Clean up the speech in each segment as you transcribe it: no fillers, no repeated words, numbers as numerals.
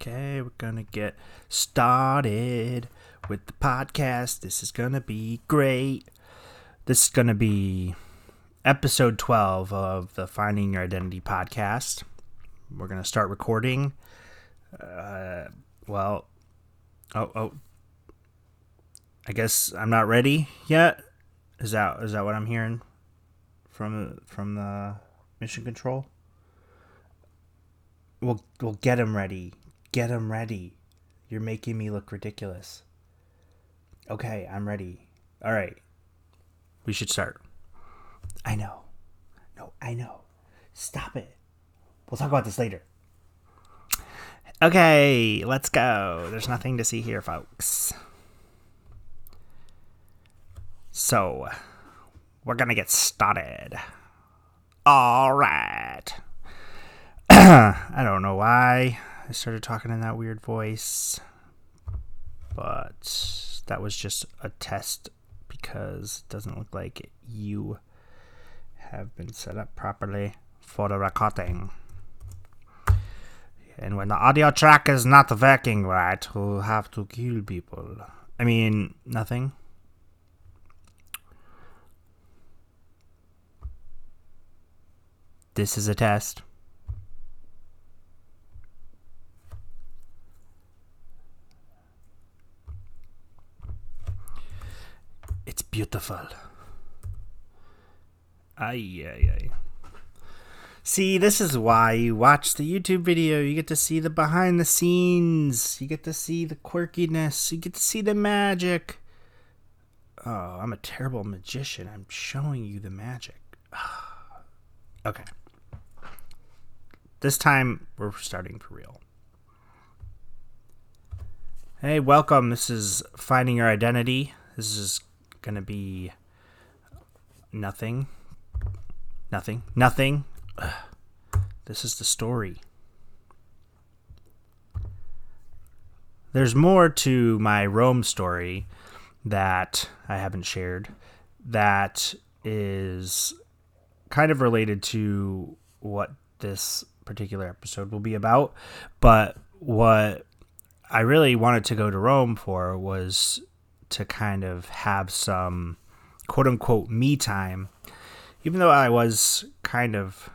Okay, we're gonna get started with the podcast. This is gonna be great. This is gonna be episode 12 of the Finding Your Identity podcast. We're gonna start recording. I guess I'm not ready yet. Is that what I'm hearing from the mission control? We'll get him ready. Get him ready. You're making me look ridiculous. Okay, I'm ready. All right. We should start. I know. No, I know. Stop it. We'll talk about this later. Okay, let's go. There's nothing to see here, folks. So, we're going to get started. All right. I don't know why I started talking in that weird voice, but that was just a test because it doesn't look like you have been set up properly for the recording. And when the audio track is not working right, we'll have to kill people. I mean, nothing. This is a test. It's beautiful. Ay. See, this is why you watch the YouTube video. You get to see the behind the scenes. You get to see the quirkiness. You get to see the magic. Oh, I'm a terrible magician. I'm showing you the magic. Okay. This time, we're starting for real. Hey, welcome. This is Finding Your Identity. This is going to be nothing. Ugh. This is the story. There's more to my Rome story that I haven't shared that is kind of related to what this particular episode will be about. But what I really wanted to go to Rome for was to kind of have some quote-unquote me time, even though I was kind of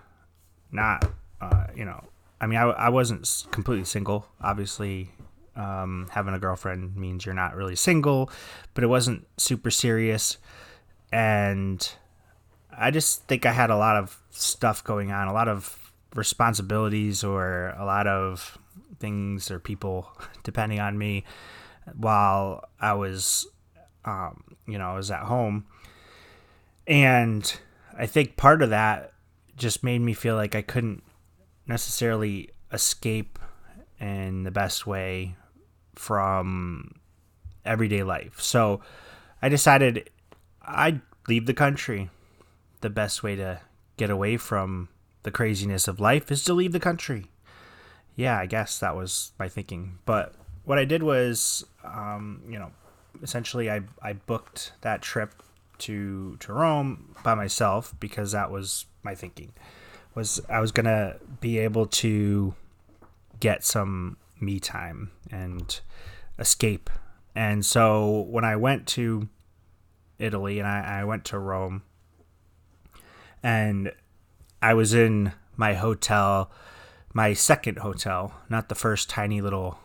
not, I wasn't completely single. Obviously, having a girlfriend means you're not really single, but it wasn't super serious. And I just think I had a lot of stuff going on, a lot of responsibilities or a lot of things or people depending on me while I was, I was at home. And I think part of that just made me feel like I couldn't necessarily escape in the best way from everyday life. So I decided I'd leave the country. The best way to get away from the craziness of life is to leave the country. Yeah, I guess that was my thinking. But what I did was, essentially I booked that trip to Rome by myself because that was my thinking. I was going to be able to get some me time and escape. And so when I went to Italy and I went to Rome and I was in my hotel, my second hotel, not the first tiny little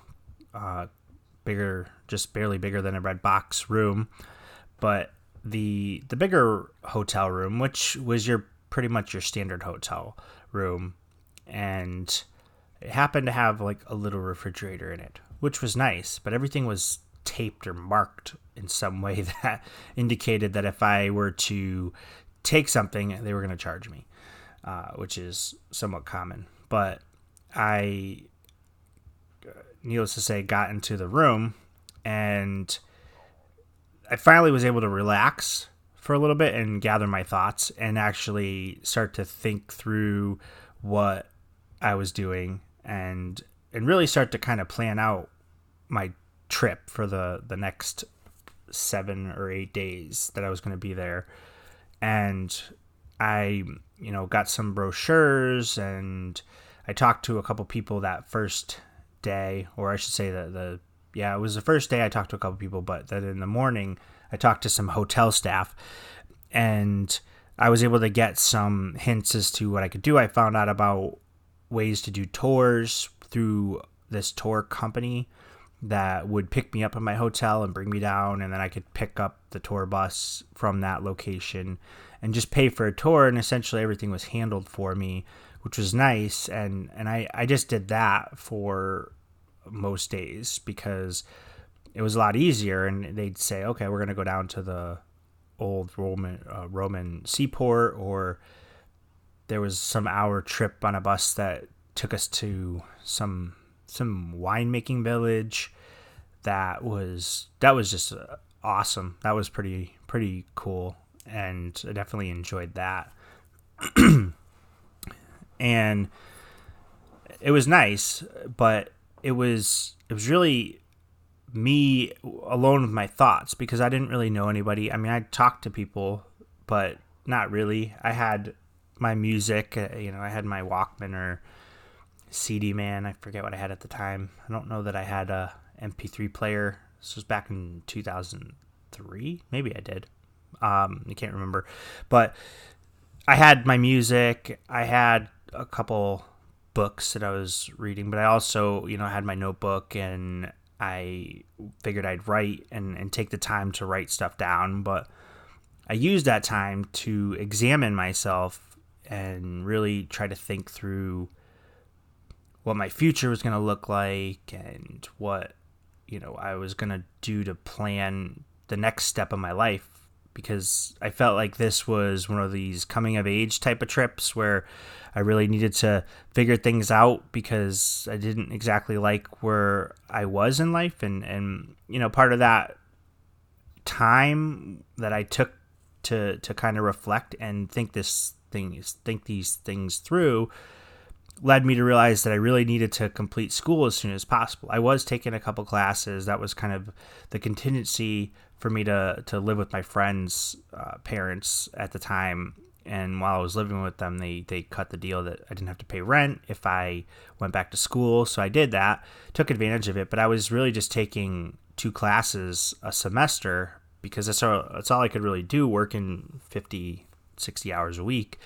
bigger, just barely bigger than a red box room, but the bigger hotel room, which was pretty much your standard hotel room, and it happened to have like a little refrigerator in it, which was nice, but everything was taped or marked in some way that indicated that if I were to take something, they were going to charge me, which is somewhat common. But I, needless to say, got into the room and I finally was able to relax for a little bit and gather my thoughts and actually start to think through what I was doing and really start to kind of plan out my trip for the next 7 or 8 days that I was going to be there. And I, got some brochures and I talked to a couple people that first day, or I should say it was the first day I talked to a couple people, but then in the morning I talked to some hotel staff, and I was able to get some hints as to what I could do. I found out about ways to do tours through this tour company that would pick me up at my hotel and bring me down, and then I could pick up the tour bus from that location and just pay for a tour, and essentially everything was handled for me, which was nice. And I just did that for most days because it was a lot easier, and they'd say, okay, we're going to go down to the old Roman seaport, or there was some hour trip on a bus that took us to some winemaking village that was just awesome. That was pretty cool, and I definitely enjoyed that. And it was nice, but it was really me alone with my thoughts because I didn't really know anybody. I mean, I talked to people, but not really. I had my music, I had my Walkman or CD Man. I forget what I had at the time. I don't know that I had a MP3 player. This was back in 2003. Maybe I did. I can't remember. But I had my music. I had a couple books that I was reading, but I also, had my notebook, and I figured I'd write and take the time to write stuff down. But I used that time to examine myself and really try to think through what my future was going to look like and what, I was going to do to plan the next step of my life, because I felt like this was one of these coming of age type of trips where I really needed to figure things out because I didn't exactly like where I was in life. And part of that time that I took to kind of reflect and think these things through led me to realize that I really needed to complete school as soon as possible. I was taking a couple classes. That was kind of the contingency for me to live with my friends' parents at the time. And while I was living with them, they cut the deal that I didn't have to pay rent if I went back to school. So I did that, took advantage of it. But I was really just taking 2 classes a semester because that's all I could really do, working 50, 60 hours a week.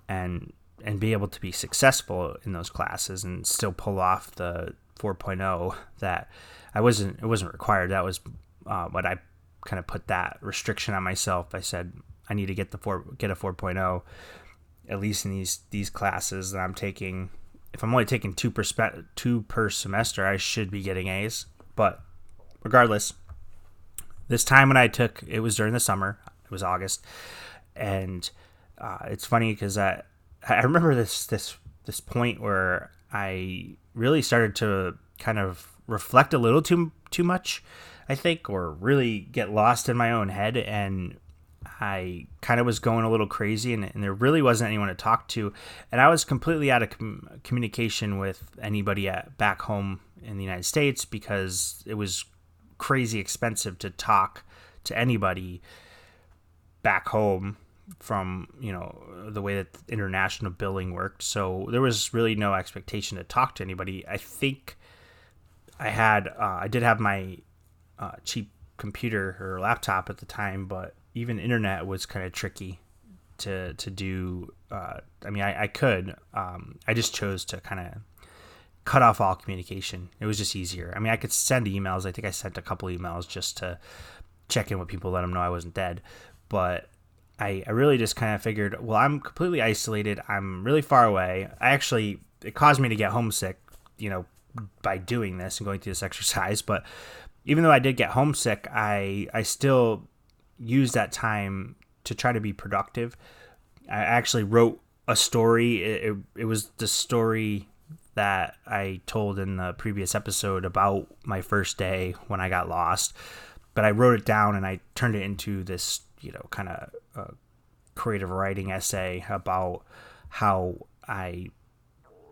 And be able to be successful in those classes and still pull off the 4.0 that it wasn't required. That was what I kind of put that restriction on myself. I said, I need to get a 4.0, at least in these classes that I'm taking. If I'm only taking 2 per semester, I should be getting A's. But regardless, this time when I took, it was during the summer. It was August. And it's funny because I remember this point where I really started to kind of reflect a little too much, I think, or really get lost in my own head, and I kind of was going a little crazy, and there really wasn't anyone to talk to, and I was completely out of communication with anybody back home in the United States because it was crazy expensive to talk to anybody back home from the way that international billing worked. So there was really no expectation to talk to anybody. I think I did have my cheap computer or laptop at the time, but even internet was kind of tricky to do. I could. I just chose to kind of cut off all communication. It was just easier. I could send emails. I think I sent a couple emails just to check in with people, let them know I wasn't dead. But I really just kind of figured, well, I'm completely isolated. I'm really far away. It caused me to get homesick, by doing this and going through this exercise. But even though I did get homesick, I still used that time to try to be productive. I actually wrote a story. It was the story that I told in the previous episode about my first day when I got lost. But I wrote it down and I turned it into this, kind of creative writing essay about how I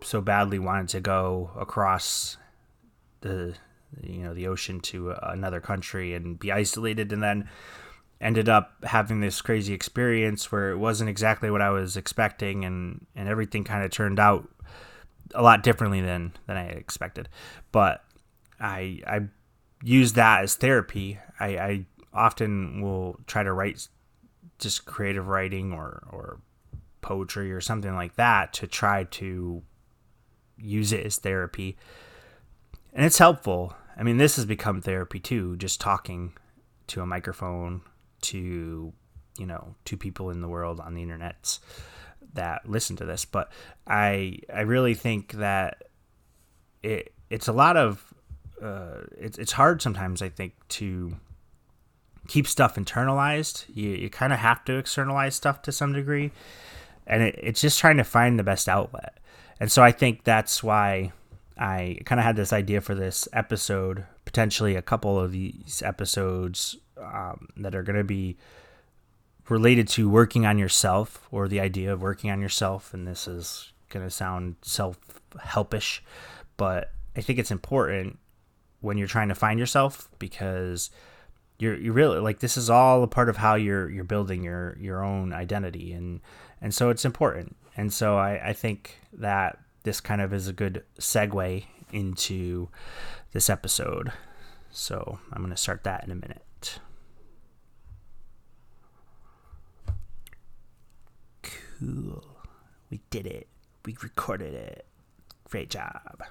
so badly wanted to go across the ocean to another country and be isolated, and then ended up having this crazy experience where it wasn't exactly what I was expecting, and everything kind of turned out a lot differently than I expected. But I use that as therapy. I often will try to write just creative writing or poetry or something like that to try to use it as therapy. And it's helpful. I mean, this has become therapy too, just talking to a microphone to, to people in the world on the internet that listen to this. But I really think that it's a lot of, it's hard sometimes, I think, to keep stuff internalized. You kind of have to externalize stuff to some degree. And it's just trying to find the best outlet. And so I think that's why I kind of had this idea for this episode, potentially a couple of these episodes that are going to be related to working on yourself, or the idea of working on yourself. And this is going to sound self-helpish, but I think it's important when you're trying to find yourself, because you're really, like, this is all a part of how you're building your own identity. And so it's important. And so I think that this kind of is a good segue into this episode. So I'm going to start that in a minute. Cool. We did it. We recorded it. Great job.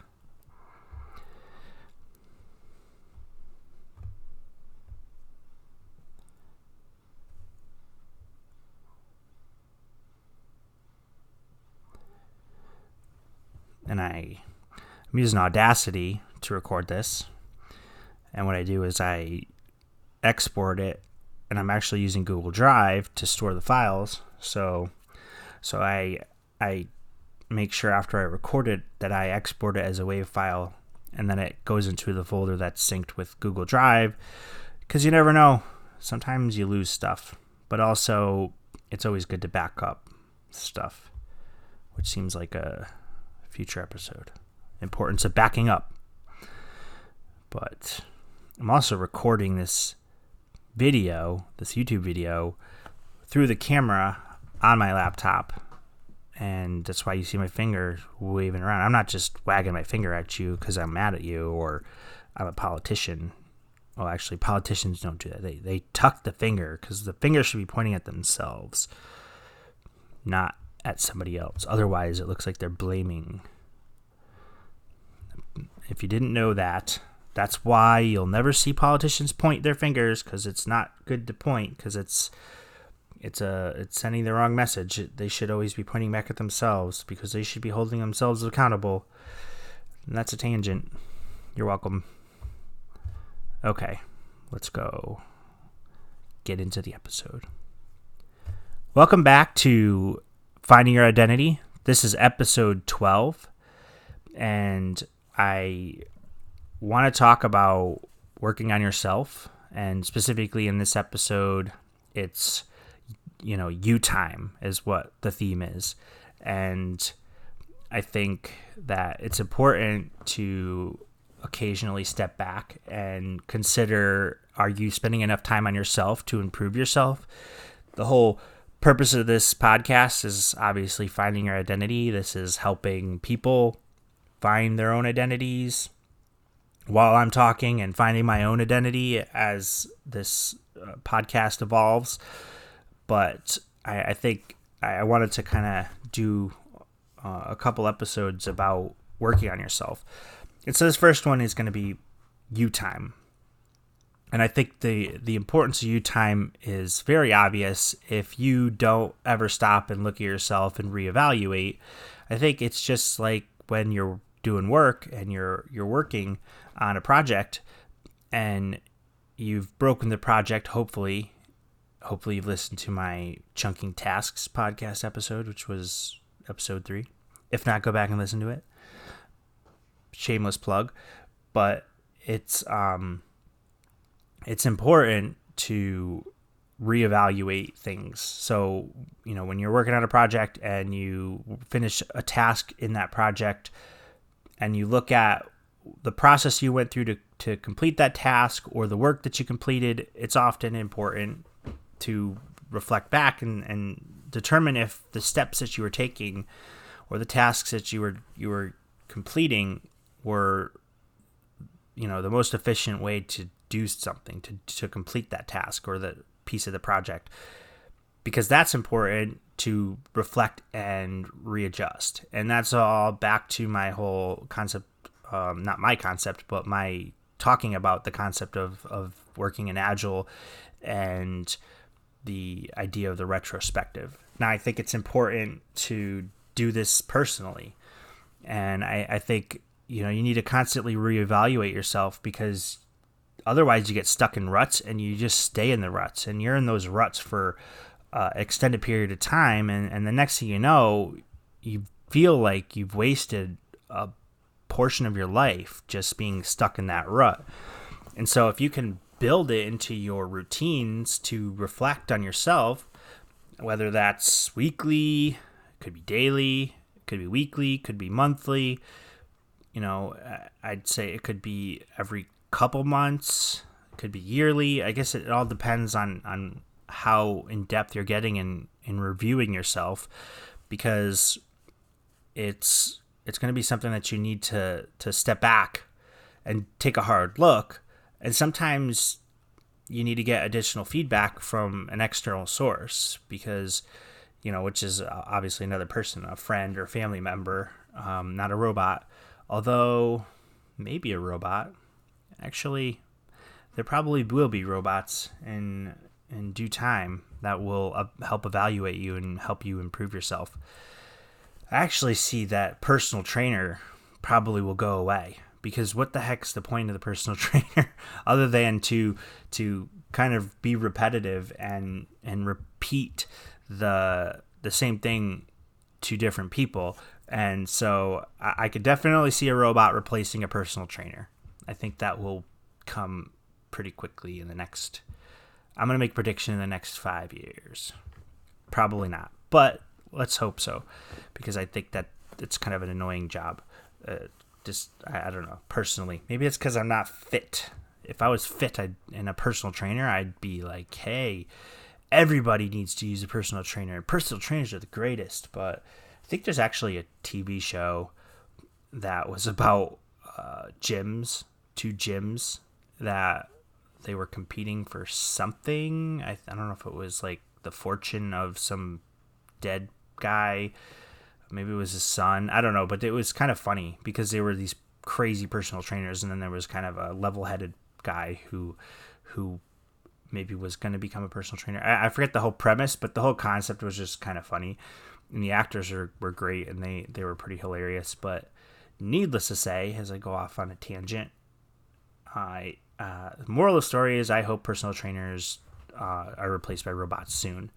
And I'm using Audacity to record this. And what I do is I export it, and I'm actually using Google Drive to store the files. So I make sure after I record it that I export it as a WAV file, and then it goes into the folder that's synced with Google Drive, because you never know. Sometimes you lose stuff, but also it's always good to back up stuff, which seems like a future episode. Importance of backing up. But I'm also recording this video, this YouTube video, through the camera on my laptop. And that's why you see my finger waving around. I'm not just wagging my finger at you because I'm mad at you or I'm a politician. Well, actually, politicians don't do that. They tuck the finger because the finger should be pointing at themselves, not at somebody else. Otherwise, it looks like they're blaming. If you didn't know that, that's why you'll never see politicians point their fingers, because it's not good to point, because it's sending the wrong message. They should always be pointing back at themselves, because they should be holding themselves accountable. And that's a tangent. You're welcome. Okay, let's go get into the episode. Welcome back to Finding Your Identity. This is episode 12, and I want to talk about working on yourself, and specifically in this episode, it's, you time is what the theme is. And I think that it's important to occasionally step back and consider, are you spending enough time on yourself to improve yourself? The whole purpose of this podcast is obviously finding your identity. This is helping people find their own identities while I'm talking, and finding my own identity as this podcast evolves. But I think I wanted to kind of do a couple episodes about working on yourself. And so this first one is going to be you time. And I think the importance of you time is very obvious if you don't ever stop and look at yourself and reevaluate. I think it's just like when you're doing work and you're working on a project and you've broken the project. Hopefully you've listened to my Chunking Tasks podcast episode, which was episode 3. If not, go back and listen to it. Shameless plug. But it's important to reevaluate things. So, when you're working on a project and you finish a task in that project and you look at the process you went through to complete that task, or the work that you completed, it's often important to reflect back and determine if the steps that you were taking or the tasks that you were completing were, the most efficient way to do something, to complete that task or the piece of the project, because that's important to reflect and readjust. And that's all back to my whole concept, not my concept, but my talking about the concept of working in Agile and the idea of the retrospective. Now, I think it's important to do this personally. And I think, you need to constantly reevaluate yourself, because otherwise you get stuck in ruts and you just stay in the ruts, and you're in those ruts for extended period of time. And the next thing you know, you feel like you've wasted a portion of your life just being stuck in that rut. And so if you can build it into your routines to reflect on yourself, whether that's weekly, could be daily, could be weekly, could be monthly, I'd say it could be every couple months, could be yearly. I guess it all depends on how in depth you're getting in reviewing yourself, because it's going to be something that you need to step back and take a hard look. And sometimes you need to get additional feedback from an external source, because, which is obviously another person, a friend or family member, not a robot. Although maybe a robot. Actually, there probably will be robots in due time that will help evaluate you and help you improve yourself. I actually see that personal trainer probably will go away, because what the heck's the point of the personal trainer other than to kind of be repetitive and repeat the same thing to different people. And so I could definitely see a robot replacing a personal trainer. I think that will come pretty quickly I'm going to make a prediction in the next 5 years. Probably not, but let's hope so, because I think that it's kind of an annoying job. I don't know, personally. Maybe it's because I'm not fit. If I was fit and a personal trainer, I'd be like, hey, everybody needs to use a personal trainer. Personal trainers are the greatest. But I think there's actually a TV show that was about two gyms that they were competing for something. I don't know if it was like the fortune of some dead guy. Maybe it was his son. I don't know, but it was kind of funny because they were these crazy personal trainers, and then there was kind of a level-headed guy who maybe was going to become a personal trainer. I forget the whole premise, but the whole concept was just kind of funny. And the actors were great, and they were pretty hilarious. But needless to say, as I go off on a tangent, the moral of the story is I hope personal trainers are replaced by robots soon.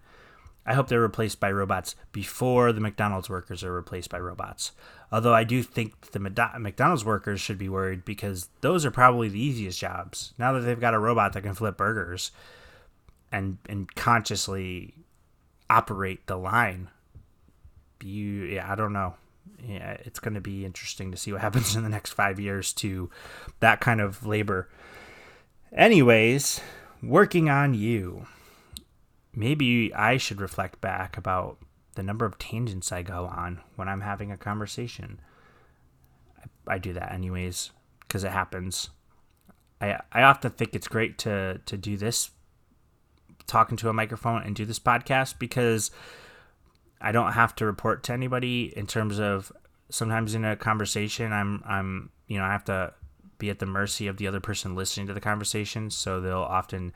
I hope they're replaced by robots before the McDonald's workers are replaced by robots. Although I do think the McDonald's workers should be worried, because those are probably the easiest jobs. Now that they've got a robot that can flip burgers and consciously operate the line, I don't know. Yeah, it's going to be interesting to see what happens in the next 5 years to that kind of labor. Anyways, working on you. Maybe I should reflect back about the number of tangents I go on when I'm having a conversation. I do that anyways, because it happens. I often think it's great to do this, talking to a microphone and do this podcast, because I don't have to report to anybody in terms of sometimes in a conversation I'm I have to be at the mercy of the other person listening to the conversation. So they'll often,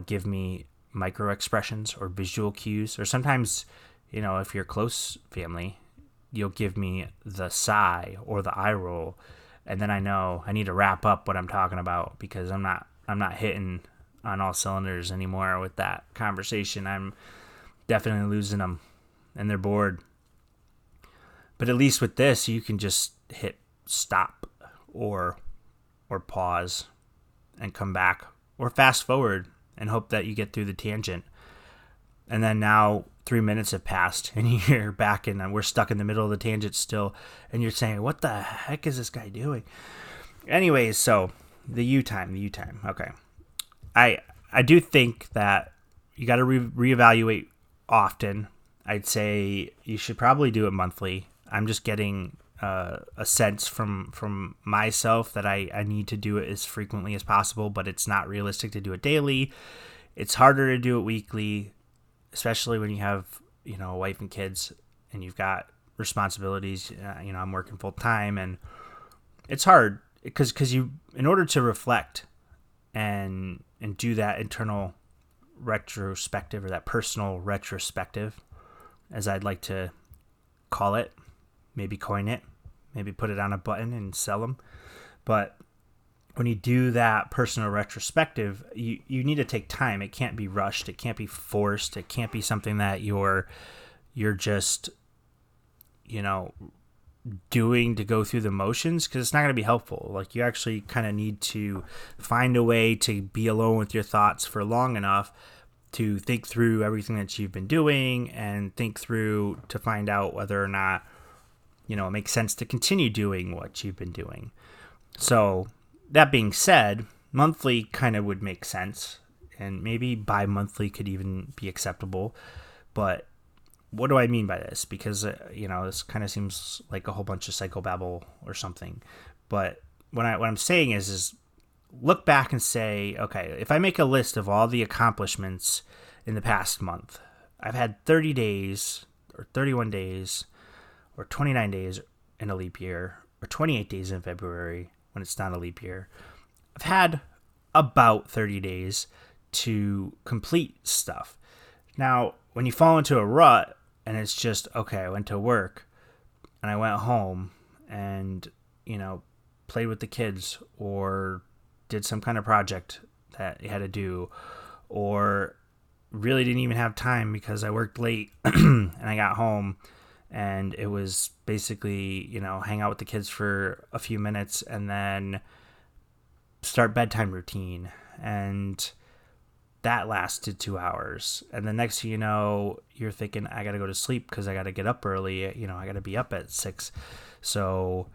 give me micro expressions or visual cues, or sometimes, if you're close family, you'll give me the sigh or the eye roll, and then I know I need to wrap up what I'm talking about, because I'm not hitting on all cylinders anymore with that conversation. I'm definitely losing them, and they're bored. But at least with this, you can just hit stop or pause and come back, or fast forward and hope that you get through the tangent. And then now 3 minutes have passed and you're back and we're stuck in the middle of the tangent still. And you're saying, what the heck is this guy doing? Anyways, so the U time. Okay. I do think that you got to reevaluate often. I'd say you should probably do it monthly. I'm just getting a sense from myself that I need to do it as frequently as possible, but it's not realistic to do it daily. It's harder to do it weekly, especially when you have, a wife and kids and you've got responsibilities. I'm working full time, and it's hard because you, in order to reflect and do that internal retrospective, or that personal retrospective, as I'd like to call it, maybe coin it, maybe put it on a button and sell them. But when you do that personal retrospective, you need to take time. It can't be rushed. It can't be forced. It can't be something that you're just, doing to go through the motions, because it's not going to be helpful. Like, you actually kind of need to find a way to be alone with your thoughts for long enough to think through everything that you've been doing, and think through to find out whether or not, it makes sense to continue doing what you've been doing. So that being said, monthly kind of would make sense, and maybe bi-monthly could even be acceptable. But what do I mean by this? Because, this kind of seems like a whole bunch of psychobabble or something. But what I'm saying is look back and say, okay, if I make a list of all the accomplishments in the past month, I've had 30 days or 31 days or 29 days in a leap year, or 28 days in February when it's not a leap year. I've had about 30 days to complete stuff. Now, when you fall into a rut and it's just, okay, I went to work and I went home and, played with the kids, or did some kind of project that you had to do, or really didn't even have time because I worked late and I got home, and it was basically, hang out with the kids for a few minutes and then start bedtime routine. And that lasted 2 hours. And the next thing you know, you're thinking, I got to go to sleep because I got to get up early. I got to be up at 6. So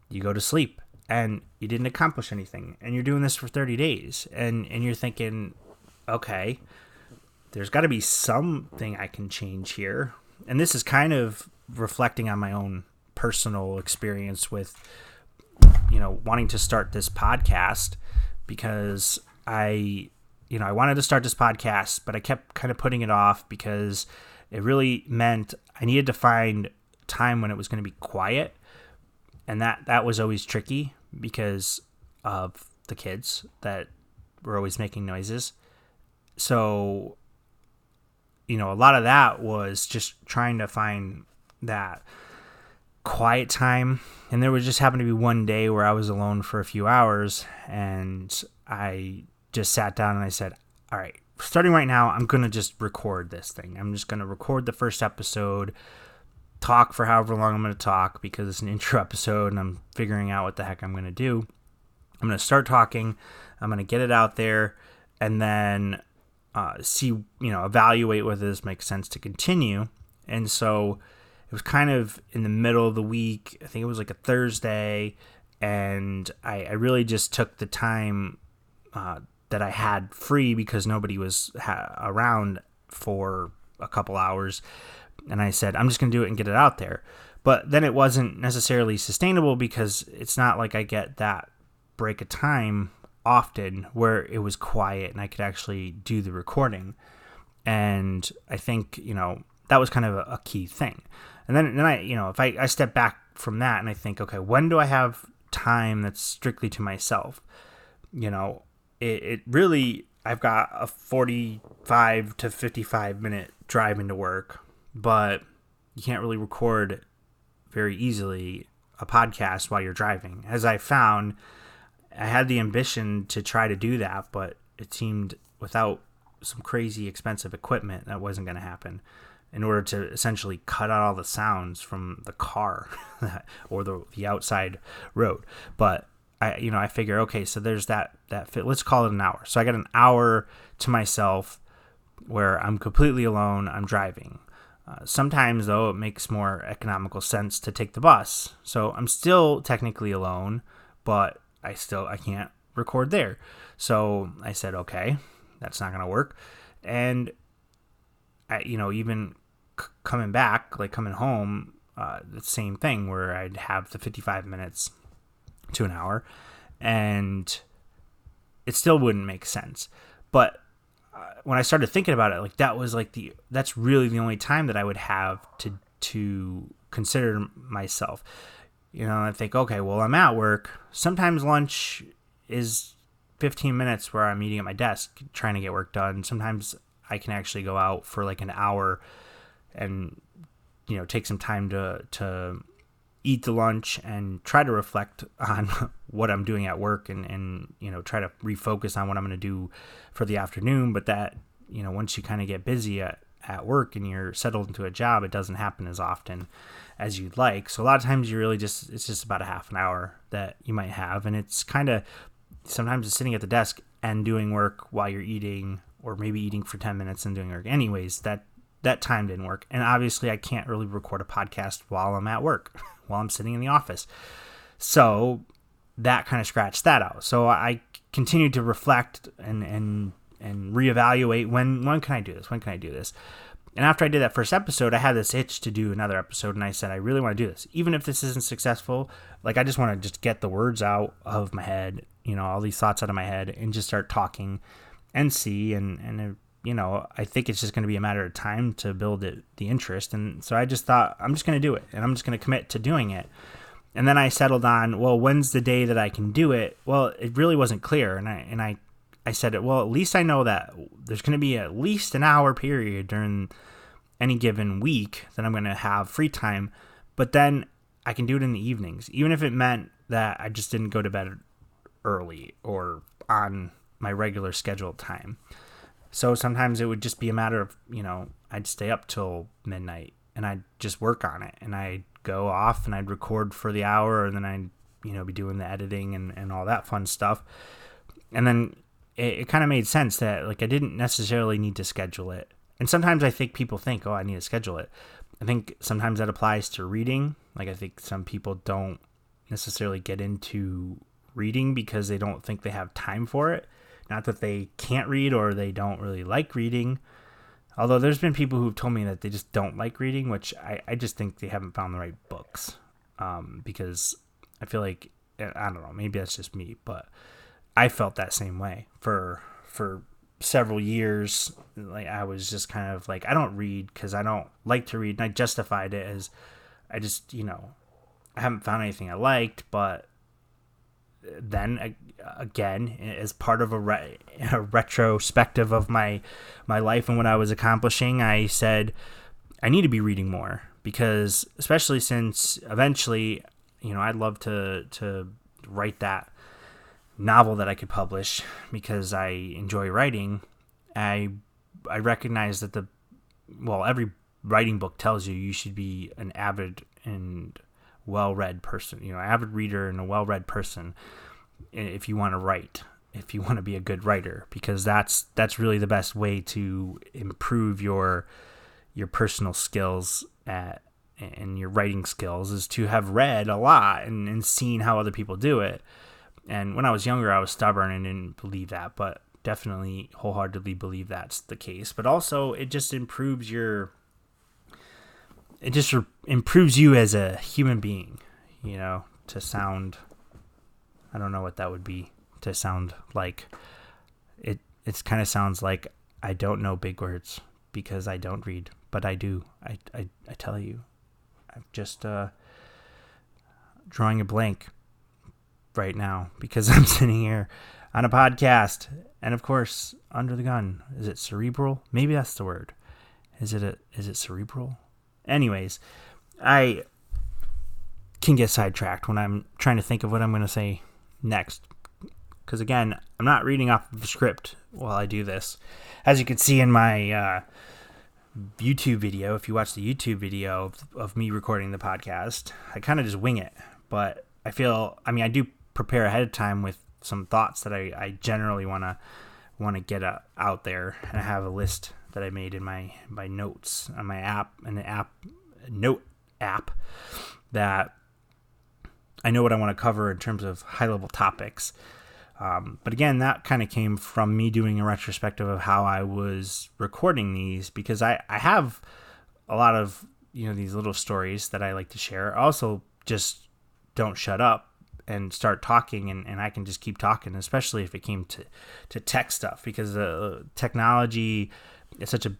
you go to sleep and you didn't accomplish anything. And you're doing this for 30 days. And you're thinking, okay, there's got to be something I can change here. And this is kind of reflecting on my own personal experience with, wanting to start this podcast, because I wanted to start this podcast, but I kept kind of putting it off because it really meant I needed to find time when it was going to be quiet. And that was always tricky because of the kids that were always making noises. So, a lot of that was just trying to find that quiet time. And there would just happen to be one day where I was alone for a few hours, and I just sat down and I said, all right, starting right now, I'm going to just record this thing. I'm just going to record the first episode, talk for however long I'm going to talk, because it's an intro episode and I'm figuring out what the heck I'm going to do. I'm going to start talking. I'm going to get it out there, and then see, evaluate whether this makes sense to continue. And so it was kind of in the middle of the week. I think it was like a Thursday, and I really just took the time that I had free because nobody was around for a couple hours. And I said, I'm just going to do it and get it out there. But then it wasn't necessarily sustainable, because it's not like I get that break of time often where it was quiet and I could actually do the recording. And I think, that was kind of a key thing. And then I, if I step back from that and I think, okay, when do I have time that's strictly to myself? It really, I've got a 45 to 55 minute drive into work, but you can't really record very easily a podcast while you're driving. As I found, I had the ambition to try to do that, but it seemed without some crazy expensive equipment, that wasn't going to happen, in order to essentially cut out all the sounds from the car or the outside road. But I figure, okay, so there's that fit. Let's call it an hour. So I got an hour to myself where I'm completely alone. I'm driving. Sometimes, though, it makes more economical sense to take the bus. So I'm still technically alone, but I can't record there. So I said, okay, that's not going to work. And even coming back, like coming home, the same thing where I'd have the 55 minutes to an hour, and it still wouldn't make sense. But when I started thinking about it, like that's really the only time that I would have to consider myself. I think, okay, well, I'm at work. Sometimes lunch is 15 minutes where I'm eating at my desk trying to get work done. Sometimes I can actually go out for like an hour and take some time to eat the lunch and try to reflect on what I'm doing at work and try to refocus on what I'm going to do for the afternoon. But that, once you kind of get busy at work and you're settled into a job, it doesn't happen as often as you'd like. So a lot of times it's just about a half an hour that you might have. And it's kind of, sometimes it's sitting at the desk and doing work while you're eating, or maybe eating for 10 minutes and doing work. Anyways, that time didn't work. And obviously I can't really record a podcast while I'm at work, while I'm sitting in the office. So that kind of scratched that out. So I continued to reflect and reevaluate when can I do this? When can I do this? And after I did that first episode, I had this itch to do another episode, and I said, I really want to do this. Even if this isn't successful, like I just want to just get the words out of my head, all these thoughts out of my head, and just start talking and see. And I think it's just going to be a matter of time to build the interest. And so I just thought, I'm just going to do it, and I'm just going to commit to doing it. And then I settled on, well, when's the day that I can do it? Well, it really wasn't clear. And I said, well, at least I know that there's going to be at least an hour period during any given week that I'm going to have free time, but then I can do it in the evenings, even if it meant that I just didn't go to bed early or on my regular scheduled time. So sometimes it would just be a matter of, I'd stay up till midnight and I'd just work on it, and I'd go off and I'd record for the hour, and then I'd, be doing the editing and all that fun stuff. And then it kind of made sense that like I didn't necessarily need to schedule it. And sometimes I think people think, oh, I need to schedule it. I think sometimes that applies to reading. Like I think some people don't necessarily get into reading because they don't think they have time for it. Not that they can't read or they don't really like reading. Although there's been people who've told me that they just don't like reading, which I just think they haven't found the right books. Because I feel like, I don't know, maybe that's just me, but I felt that same way for several years. Like I was just kind of like, I don't read because I don't like to read, and I justified it as I just I haven't found anything I liked. But then again, as part of a retrospective of my life and what I was accomplishing, I said I need to be reading more, because especially since eventually I'd love to write that novel that I could publish, because I enjoy writing. I recognize that every writing book tells you should be an avid and well-read person, avid reader and a well-read person if you want to write, if you want to be a good writer, because that's really the best way to improve your personal skills and your writing skills, is to have read a lot and seen how other people do it. And when I was younger, I was stubborn and didn't believe that, but definitely wholeheartedly believe that's the case. But also, it just improves improves you as a human being, to sound, I don't know what that would be, to sound like, it kind of sounds like I don't know big words because I don't read, but I do. I tell you, I'm just drawing a blank right now because I'm sitting here on a podcast, and of course, under the gun. Is it cerebral? Maybe that's the word. Is it cerebral? Anyways, I can get sidetracked when I'm trying to think of what I'm going to say next, because again, I'm not reading off of the script while I do this. As you can see in my YouTube video, if you watch the YouTube video of me recording the podcast, I kind of just wing it, but I do prepare ahead of time with some thoughts that I generally want to get out there, and I have a list that I made in my notes on my app, note app, that I know what I want to cover in terms of high level topics. But again, that kind of came from me doing a retrospective of how I was recording these, because I have a lot of these little stories that I like to share. I also just don't shut up and start talking, and I can just keep talking, especially if it came to tech stuff, because technology is such a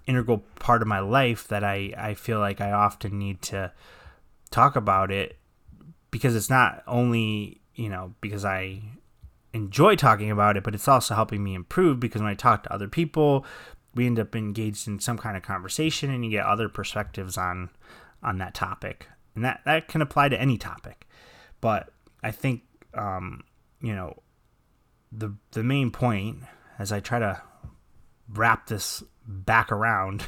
integral part of my life that I feel like I often need to talk about it, because it's not only, because I enjoy talking about it, but it's also helping me improve, because when I talk to other people, we end up engaged in some kind of conversation, and you get other perspectives on that topic. And that can apply to any topic. But I think, the main point, as I try to wrap this back around,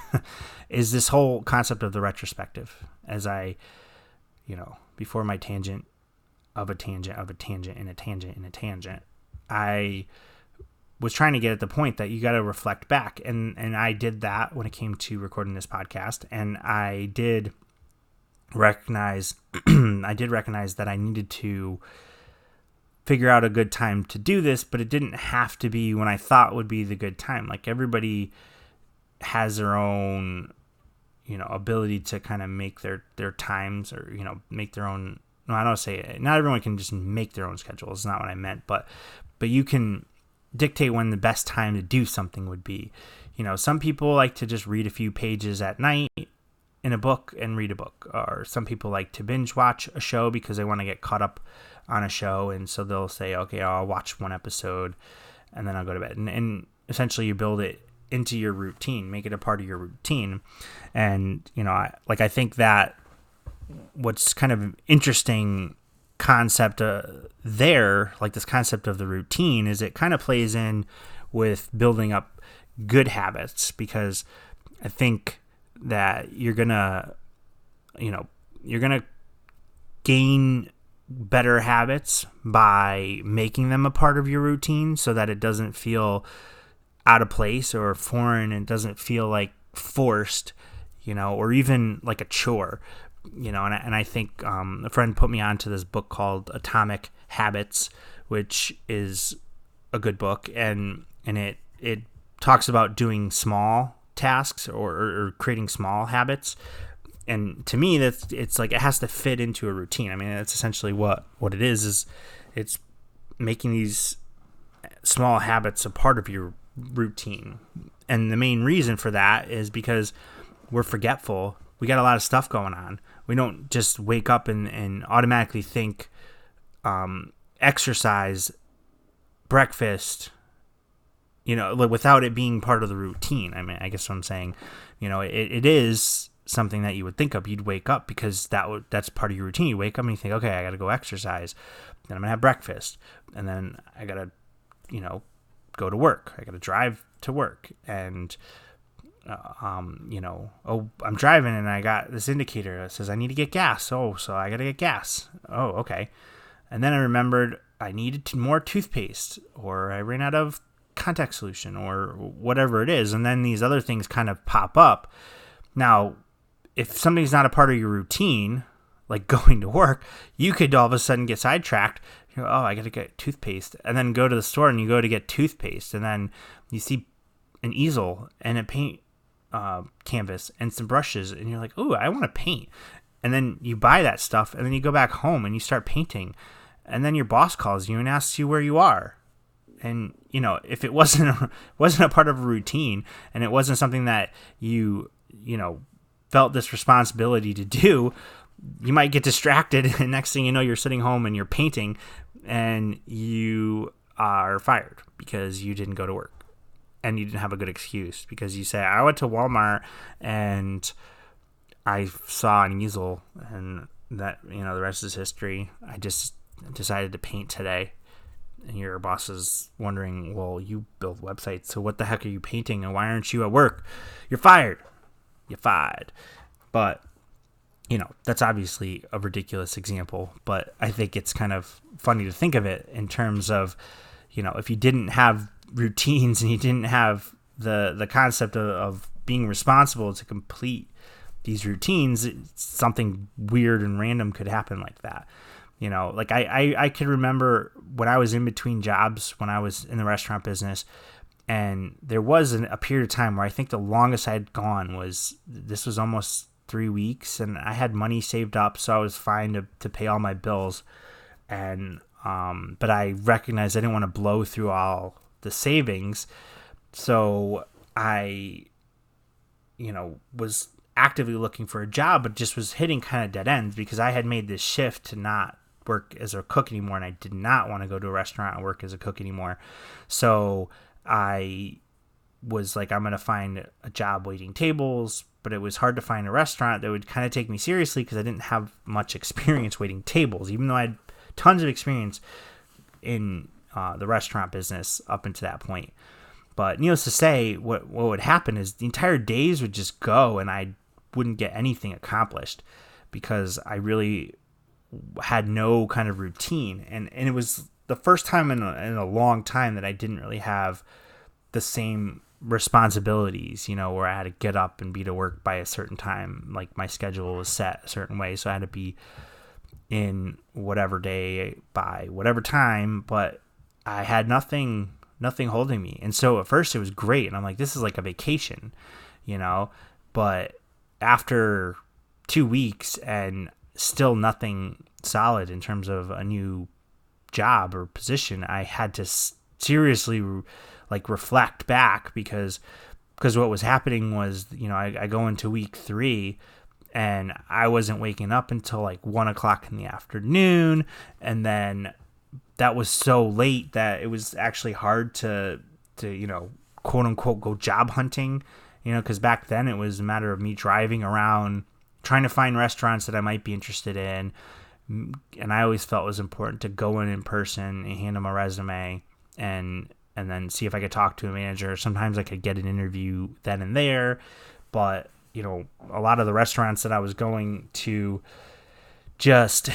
is this whole concept of the retrospective. As I, before my tangent of a tangent of a tangent and a tangent and a tangent, I was trying to get at the point that you got to reflect back. And I did that when it came to recording this podcast. And I did recognize that I needed to figure out a good time to do this, but it didn't have to be when I thought would be the good time. Like, everybody has their own, ability to kind of make their times, or, make their own. No, I don't say it. Not everyone can just make their own schedule. It's not what I meant, but you can dictate when the best time to do something would be. Some people like to just read a few pages at night in a book and read a book, or some people like to binge watch a show because they want to get caught up on a show, and so they'll say, okay, I'll watch one episode and then I'll go to bed, and essentially you build it into your routine, make it a part of your routine. And I think that what's kind of an interesting concept there, like this concept of the routine, is it kind of plays in with building up good habits, because I think that you're gonna gain better habits by making them a part of your routine, so that it doesn't feel out of place or foreign, and doesn't feel like forced, or even like a chore. And I think a friend put me onto this book called Atomic Habits, which is a good book, and it talks about doing small tasks, or creating small habits. And to me, it's like it has to fit into a routine. I mean, that's essentially what it is it's making these small habits a part of your routine. And the main reason for that is because we're forgetful. We got a lot of stuff going on. We don't just wake up and automatically think exercise, breakfast, without it being part of the routine. I mean, I guess what I'm saying, it is something that you would think of. You'd wake up because that's part of your routine. You wake up and you think, okay, I got to go exercise, then I'm going to have breakfast, and then I got to, go to work. I got to drive to work, and I'm driving and I got this indicator that says I need to get gas. Oh, so I got to get gas. Oh, okay. And then I remembered I needed more toothpaste, or I ran out of contact solution, or whatever it is. And then these other things kind of pop up. Now, if something's not a part of your routine, like going to work, you could all of a sudden get sidetracked. Oh, I got to get toothpaste, and then go to the store and you go to get toothpaste, and then you see an easel and a paint canvas and some brushes, and you're like, "Ooh, I want to paint." And then you buy that stuff, and then you go back home and you start painting, and then your boss calls you and asks you where you are. And if it wasn't a part of a routine, and it wasn't something that you felt this responsibility to do, you might get distracted, and next thing you know, you're sitting home and you're painting, and you are fired because you didn't go to work, and you didn't have a good excuse, because you say, I went to Walmart and I saw an easel, and that, the rest is history. I just decided to paint today. And your boss is wondering, well, you build websites, so what the heck are you painting, and why aren't you at work? You're fired. You're fired. But that's obviously a ridiculous example, but I think it's kind of funny to think of it in terms of, if you didn't have routines and you didn't have the concept of being responsible to complete these routines, something weird and random could happen like that. Like I could remember when I was in between jobs, when I was in the restaurant business, and there was a period of time where I think the longest I had gone was almost 3 weeks, and I had money saved up, so I was fine to pay all my bills. And but I recognized I didn't want to blow through all the savings, so I, was actively looking for a job, but just was hitting kind of dead ends because I had made this shift to not work as a cook anymore, and I did not want to go to a restaurant and work as a cook anymore. So I was like, I'm going to find a job waiting tables, but it was hard to find a restaurant that would kind of take me seriously because I didn't have much experience waiting tables, even though I had tons of experience in the restaurant business up until that point. But needless to say, what would happen is the entire days would just go and I wouldn't get anything accomplished because I really had no kind of routine. And it was the first time in a long time that I didn't really have the same responsibilities, where I had to get up and be to work by a certain time. Like my schedule was set a certain way, so I had to be in whatever day by whatever time, but I had nothing holding me. And so at first it was great, and I'm like, this is like a vacation, but after 2 weeks and still nothing solid in terms of a new job or position, I had to seriously reflect back because what was happening was, I go into week 3 and I wasn't waking up until 1 o'clock in the afternoon. And then that was so late that it was actually hard to quote unquote go job hunting, because back then it was a matter of me driving around trying to find restaurants that I might be interested in. And I always felt it was important to go in person and hand them a resume and then see if I could talk to a manager. Sometimes I could get an interview then and there, but a lot of the restaurants that I was going to just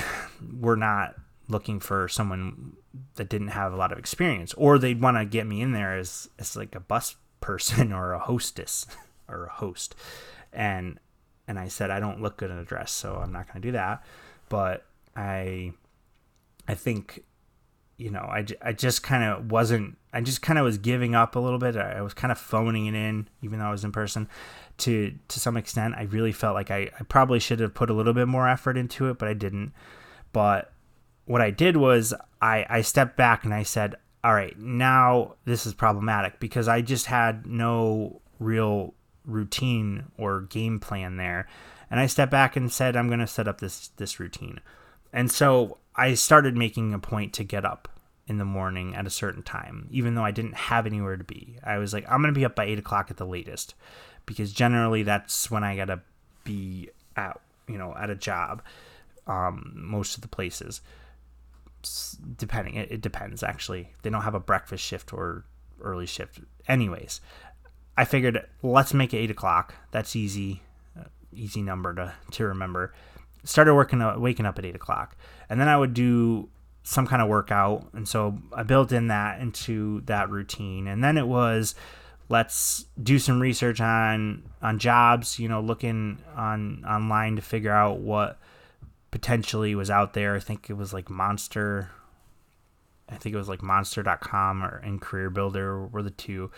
were not looking for someone that didn't have a lot of experience, or they'd want to get me in there as like a bus person or a hostess or a host. And I said, I don't look good in a dress, so I'm not going to do that. But I think, I just kind of was giving up a little bit. I was kind of phoning it in, even though I was in person to some extent. I really felt like I probably should have put a little bit more effort into it, but I didn't. But what I did was I stepped back and I said, all right, now this is problematic because I just had no real routine or game plan there. And I stepped back and said, I'm going to set up this routine. And so I started making a point to get up in the morning at a certain time, even though I didn't have anywhere to be. I was like, I'm going to be up by 8 o'clock at the latest, because generally that's when I got to be at a job. Most of the places, depending, it depends actually. They don't have a breakfast shift or early shift. Anyways, I figured let's make it 8 o'clock. That's easy number to remember. Started waking up at 8 o'clock, and then I would do some kind of workout. And so I built in that into that routine. And then it was, let's do some research on jobs, looking online to figure out what potentially was out there. I think it was like Monster. I think it was like monster.com or in Career Builder were the two.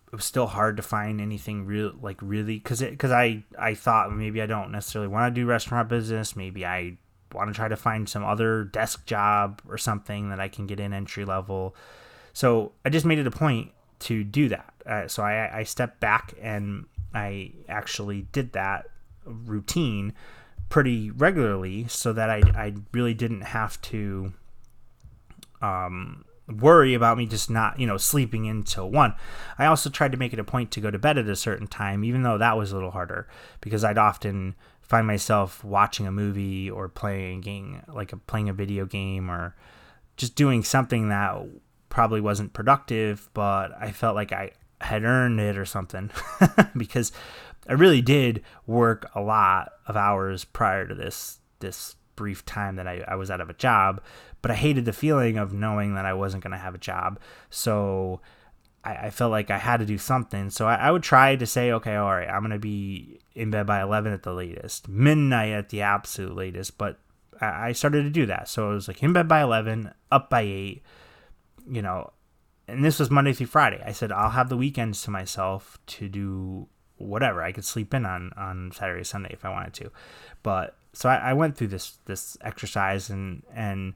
It was still hard to find anything really, because I thought maybe I don't necessarily want to do restaurant business. Maybe I want to try to find some other desk job or something that I can get in entry level. So I just made it a point to do that. So I stepped back and I actually did that routine pretty regularly so that I really didn't have to worry about me just not, sleeping until 1. I also tried to make it a point to go to bed at a certain time, even though that was a little harder, because I'd often find myself watching a movie or playing a video game, or just doing something that probably wasn't productive, but I felt like I had earned it or something because I really did work a lot of hours prior to this brief time that I was out of a job, but I hated the feeling of knowing that I wasn't going to have a job. So I felt like I had to do something. So I would try to say, okay, all right, I'm going to be in bed by 11 at the latest, midnight at the absolute latest. But I started to do that. So I was like in bed by 11, up by 8, and this was Monday through Friday. I said, I'll have the weekends to myself to do whatever. I could sleep in on Saturday, Sunday if I wanted to. But so I went through this exercise and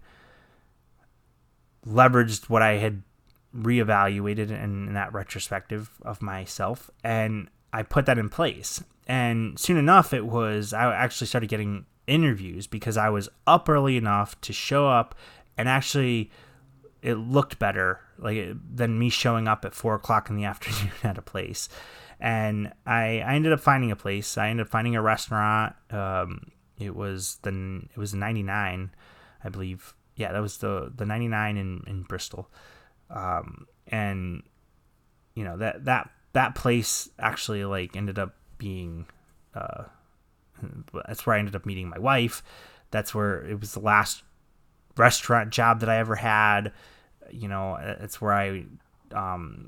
leveraged what I had reevaluated in that retrospective of myself, and I put that in place. And soon enough, I actually started getting interviews because I was up early enough to show up, and actually it looked better than me showing up at 4:00 in the afternoon at a place. And I ended up finding a place. I ended up finding a restaurant. It was the 99, I believe. Yeah, that was the 99 in Bristol. And you know, that place actually ended up being, that's where I ended up meeting my wife. That's where it was the last restaurant job that I ever had. You know, it's where I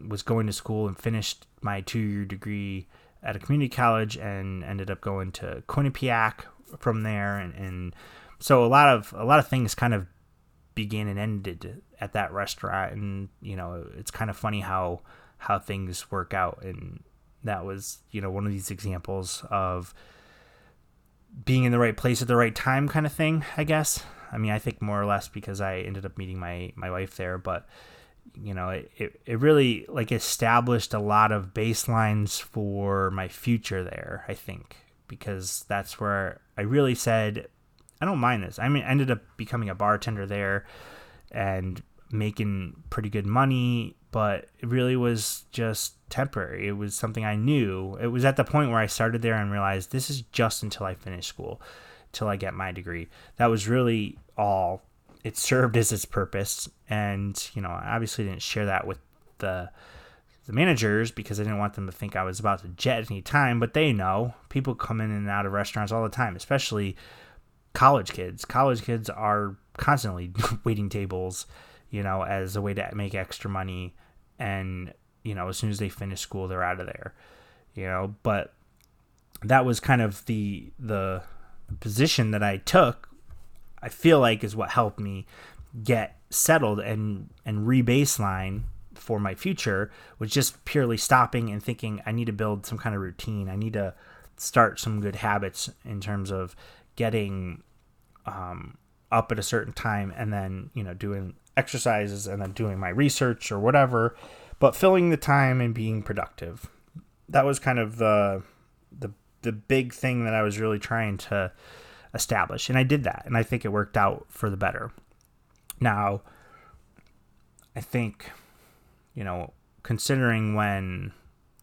was going to school and finished my 2-year degree at a community college and ended up going to Quinnipiac from there. And so a lot of things kind of began and ended at that restaurant. And, you know, it's kind of funny how things work out. And that was, you know, one of these examples of being in the right place at the right time kind of thing, I guess. I mean, I think more or less because I ended up meeting my wife there, but you know, it really established a lot of baselines for my future there, I think, because that's where I really said, I don't mind this. I mean, I ended up becoming a bartender there and making pretty good money, but it really was just temporary. It was something I knew. It was at the point where I started there and realized this is just until I finish school, till I get my degree. That was really all. It served as its purpose. And, you know, I obviously didn't share that with the managers because I didn't want them to think I was about to jet at any time, but they know. People come in and out of restaurants all the time, especially college kids. College kids are constantly waiting tables, you know, as a way to make extra money. And, you know, as soon as they finish school, they're out of there, you know. But that was kind of the position that I took, I feel like, is what helped me get settled and re-baseline for my future, was just purely stopping and thinking, I need to build some kind of routine. I need to start some good habits in terms of getting up at a certain time and then, you know, doing exercises and then doing my research or whatever, but filling the time and being productive. That was kind of the big thing that I was really trying to establish. And I did that. And I think it worked out for the better. Now, I think, you know, considering when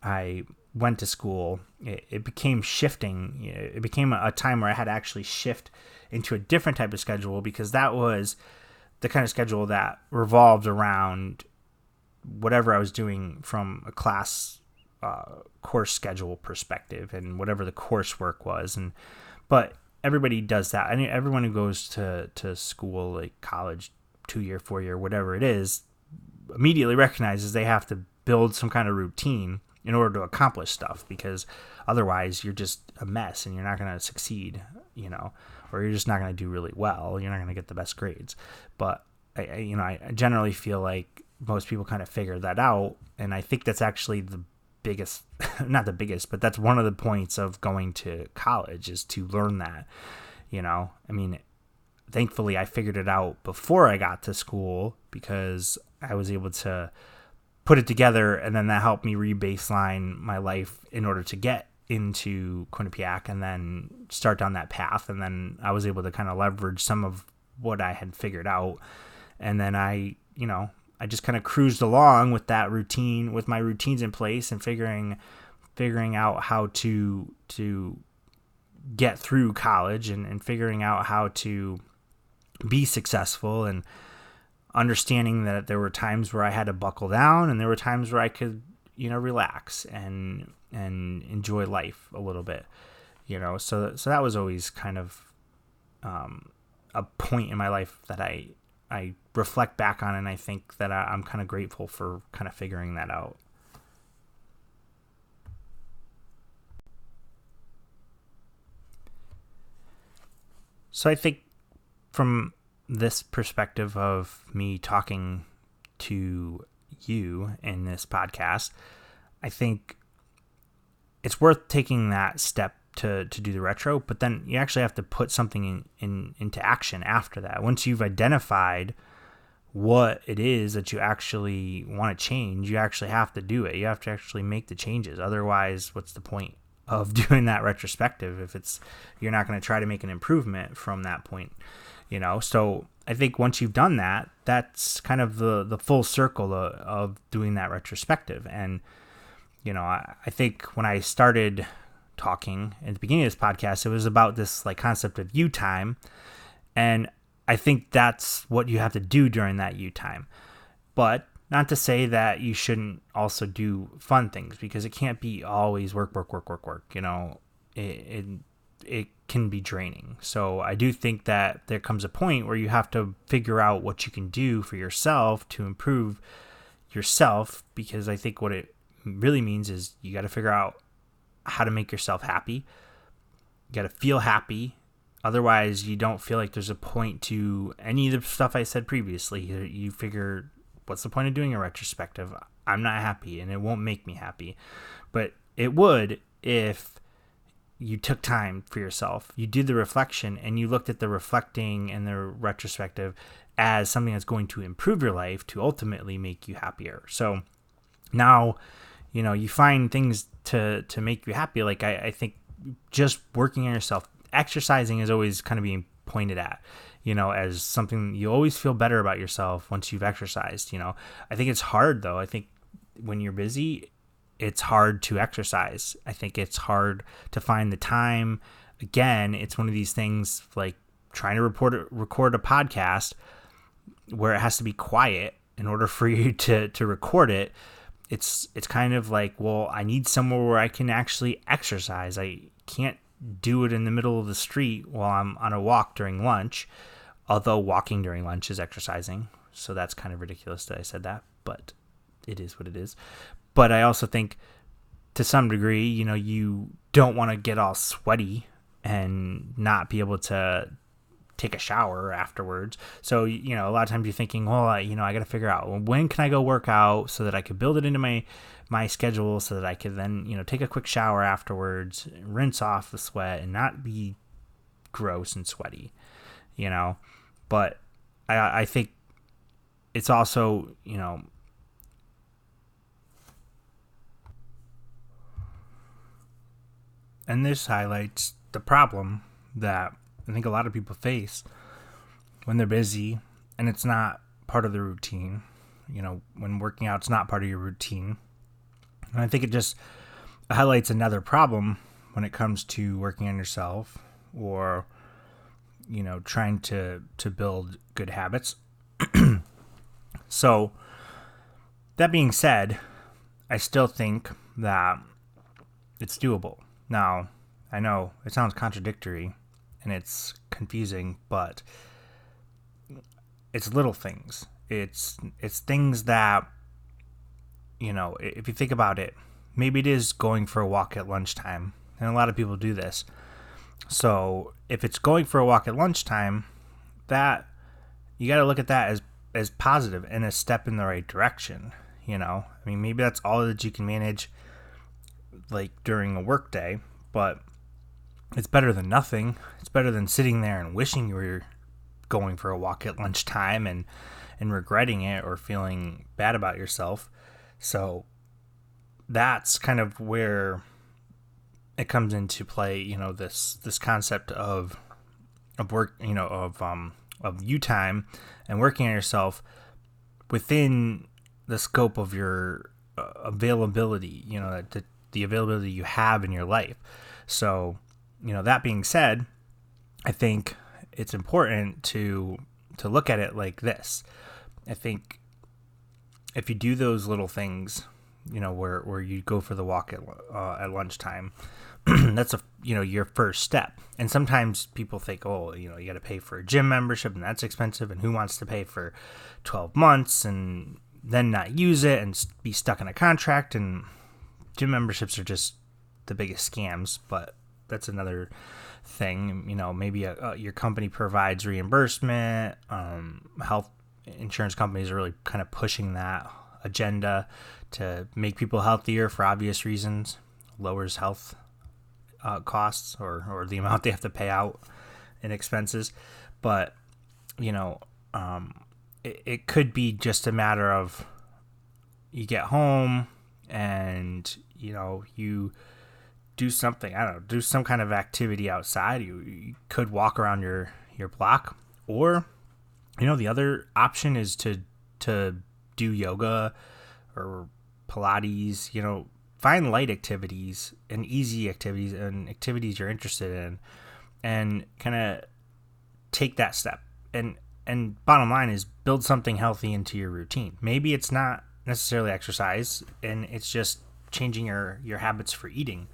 I went to school, it became shifting. It became a time where I had to actually shift into a different type of schedule, because that was the kind of schedule that revolved around whatever I was doing from a class course schedule perspective and whatever the coursework was. But everybody does that. I mean, everyone who goes to school, like college, 2-year, 4-year, whatever it is, immediately recognizes they have to build some kind of routine in order to accomplish stuff, because otherwise you're just a mess and you're not going to succeed, you know, or you're just not going to do really well. You're not going to get the best grades. But I generally feel like most people kind of figure that out. And I think that's actually the biggest, not the biggest, but that's one of the points of going to college, is to learn that, you know. I mean, thankfully I figured it out before I got to school, because I was able to put it together, and then that helped me re-baseline my life in order to get into Quinnipiac and then start down that path. And then I was able to kind of leverage some of what I had figured out. And then I just kind of cruised along with that routine, with my routines in place, and figuring out how to get through college and figuring out how to be successful, and understanding that there were times where I had to buckle down and there were times where I could, you know, relax and enjoy life a little bit, you know. So that was always kind of a point in my life that I reflect back on, and I think that I'm kind of grateful for kind of figuring that out. So I think from this perspective of me talking to you in this podcast, I think it's worth taking that step to do the retro, but then you actually have to put something into action after that. Once you've identified what it is that you actually want to change, you actually have to do it. You have to actually make the changes. Otherwise, what's the point of doing that retrospective if you're not going to try to make an improvement from that point, So I think once you've done that, that's kind of the full circle of doing that retrospective. And, I think when I started talking at the beginning of this podcast, it was about this like concept of you time. And I think that's what you have to do during that you time. But not to say that you shouldn't also do fun things, because it can't be always work. It can be draining. So I do think that there comes a point where you have to figure out what you can do for yourself to improve yourself, because I think what it really means is you got to figure out how to make yourself happy. You got to feel happy. Otherwise, you don't feel like there's a point to any of the stuff I said previously. You figure, what's the point of doing a retrospective? I'm not happy, and it won't make me happy. But it would if you took time for yourself. You did the reflection, and you looked at the reflecting and the retrospective as something that's going to improve your life to ultimately make you happier. So now, you find things to make you happy. Like I think just working on yourself, exercising is always kind of being pointed at, as something you always feel better about yourself once you've exercised. I think it's hard though. I think when you're busy, it's hard to exercise. I think it's hard to find the time. Again, it's one of these things like trying to record a podcast where it has to be quiet in order for you to record it. It's kind of like, well, I need somewhere where I can actually exercise. I can't do it in the middle of the street while I'm on a walk during lunch, although walking during lunch is exercising. So that's kind of ridiculous that I said that, but it is what it is. But I also think to some degree, you don't want to get all sweaty and not be able to take a shower afterwards. So, a lot of times you're thinking, well, I got to figure out, well, when can I go work out so that I could build it into my schedule so that I could then, take a quick shower afterwards, rinse off the sweat and not be gross and sweaty, But I think it's also, and this highlights the problem that I think a lot of people face when they're busy and it's not part of the routine. When working out, it's not part of your routine. And I think it just highlights another problem when it comes to working on yourself or, trying to build good habits. So that being said, I still think that it's doable. Now, I know it sounds contradictory and it's confusing, but it's little things. It's things that, if you think about it, maybe it is going for a walk at lunchtime. And a lot of people do this. So if it's going for a walk at lunchtime, that you got to look at that as positive and a step in the right direction. Maybe that's all that you can manage like during a work day, but it's better than nothing. It's better than sitting there and wishing you were going for a walk at lunchtime and regretting it or feeling bad about yourself. So that's kind of where it comes into play, this concept of work, of you time and working on yourself within the scope of your availability, the availability you have in your life. So, that being said, I think it's important to look at it like this. I think if you do those little things, where you go for the walk at lunchtime, that's your first step. And sometimes people think, oh, you got to pay for a gym membership and that's expensive. And who wants to pay for 12 months and then not use it and be stuck in a contract? And gym memberships are just the biggest scams, but that's another thing. Maybe your company provides reimbursement. Health insurance companies are really kind of pushing that agenda to make people healthier for obvious reasons. lowers health costs or the amount they have to pay out in expenses. But, it could be just a matter of you get home and, you do something, I don't know, do some kind of activity outside. You could walk around your block, or, the other option is to do yoga or Pilates, find light activities and easy activities and activities you're interested in, and kind of take that step. And bottom line is build something healthy into your routine. Maybe it's not necessarily exercise, and it's just changing your habits for eating.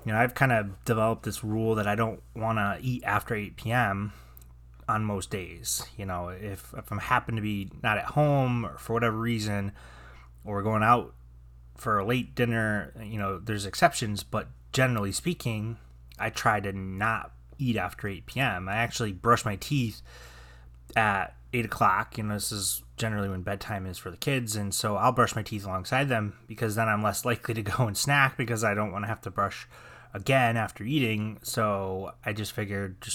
I've kind of developed this rule that I don't want to eat after 8 p.m. on most days. If I'm happen to be not at home or for whatever reason, or going out for a late dinner, there's exceptions, but generally speaking, I try to not eat after 8 p.m. I actually brush my teeth at 8 o'clock. This is generally when bedtime is for the kids, and so I'll brush my teeth alongside them, because then I'm less likely to go and snack, because I don't want to have to brush again after eating. So I just figured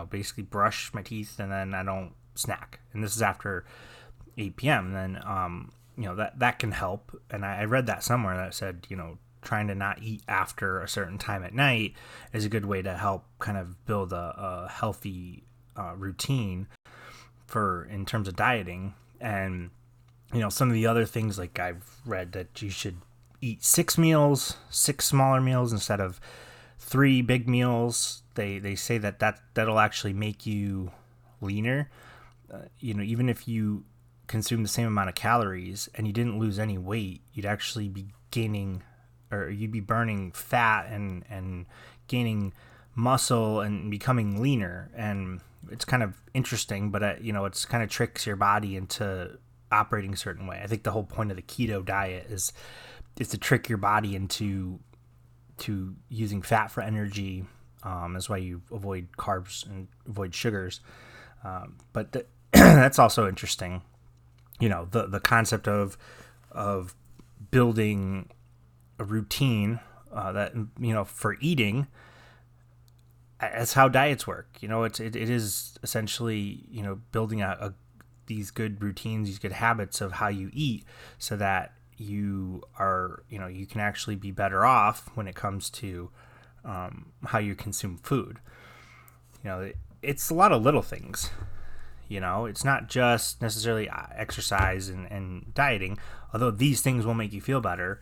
basically brush my teeth and then I don't snack. And this is after 8 p.m. Then, that can help. And I read that somewhere that said, trying to not eat after a certain time at night is a good way to help kind of build a healthy routine in terms of dieting. And, some of the other things, like I've read that you should eat 6 smaller meals instead of 3 big meals. They say that'll actually make you leaner. Even if you consume the same amount of calories and you didn't lose any weight, you'd actually be gaining, or you'd be burning fat and gaining muscle and becoming leaner. And it's kind of interesting, but it's kind of tricks your body into operating a certain way. I think the whole point of the keto diet is to trick your body into using fat for energy. That's why you avoid carbs and avoid sugars. But that's also interesting. The concept of building a routine that for eating. That's how diets work. It is essentially building these good routines, these good habits of how you eat, so that you are, you can actually be better off when it comes to how you consume food. It's a lot of little things. It's not just necessarily exercise and dieting, although these things will make you feel better.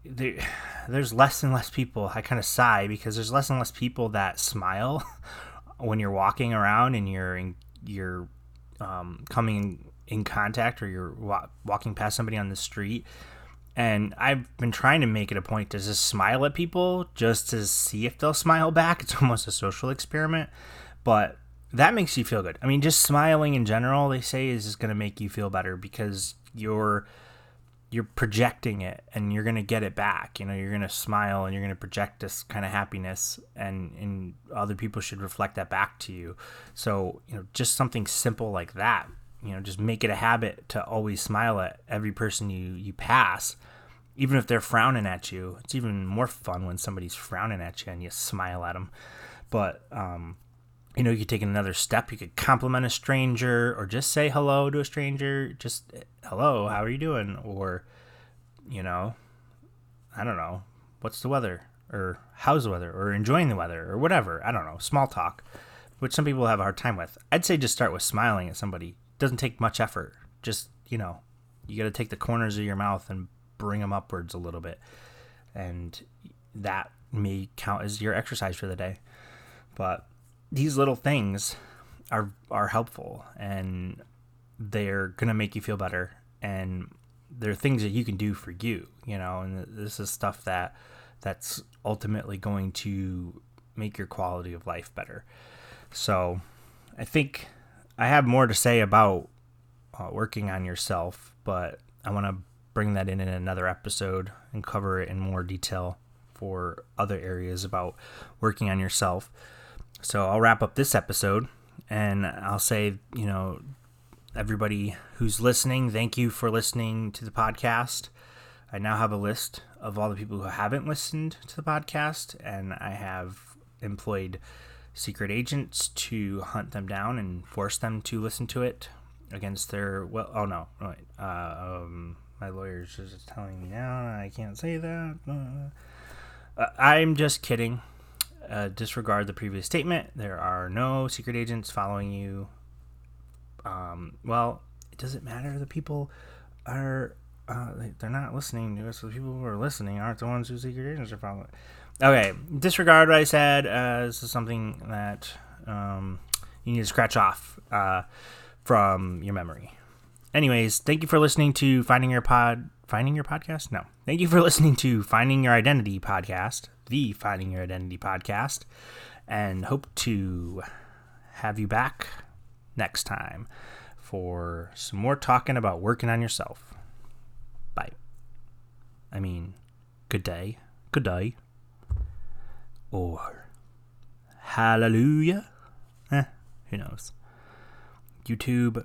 There's less and less people. I kind of sigh, because there's less and less people that smile when you're walking around and you're coming in contact, or you're walking past somebody on the street. And I've been trying to make it a point to just smile at people, just to see if they'll smile back. It's almost a social experiment, but that makes you feel good. I mean, just smiling in general, they say, is just going to make you feel better, because you're projecting it and you're going to get it back. You're going to smile and you're going to project this kind of happiness, and other people should reflect that back to you. So, just something simple like that, just make it a habit to always smile at every person you pass, even if they're frowning at you. It's even more fun when somebody's frowning at you and you smile at them. But, you could take another step. You could compliment a stranger, or just say hello to a stranger. Just, hello, how are you doing? Or, I don't know, what's the weather? Or how's the weather? Or enjoying the weather? Or whatever. I don't know, small talk, which some people have a hard time with. I'd say just start with smiling at somebody. It doesn't take much effort. Just, you got to take the corners of your mouth and bring them upwards a little bit. And that may count as your exercise for the day. But these little things are helpful, and they're going to make you feel better, and they're things that you can do for you, and this is stuff that's ultimately going to make your quality of life better. So I think I have more to say about working on yourself, but I want to bring that in another episode and cover it in more detail for other areas about working on yourself. So I'll wrap up this episode, and I'll say, everybody who's listening, thank you for listening to the podcast. I now have a list of all the people who haven't listened to the podcast, and I have employed secret agents to hunt them down and force them to listen to it against their my lawyer's just telling me now I can't say that. I'm just kidding. Disregard the previous statement. There are no secret agents following you. Well, it doesn't matter. The people are they're not listening to us. The people who are listening aren't the ones who secret agents are following. Okay, disregard what I said. This is something that you need to scratch off from your memory. Anyways, thank you for listening to Finding Your Podcast? No. Thank you for listening to Finding Your Identity podcast, the Finding Your Identity podcast, and hope to have you back next time for some more talking about working on yourself. Bye. Good day. Good day. Or hallelujah. Who knows? YouTube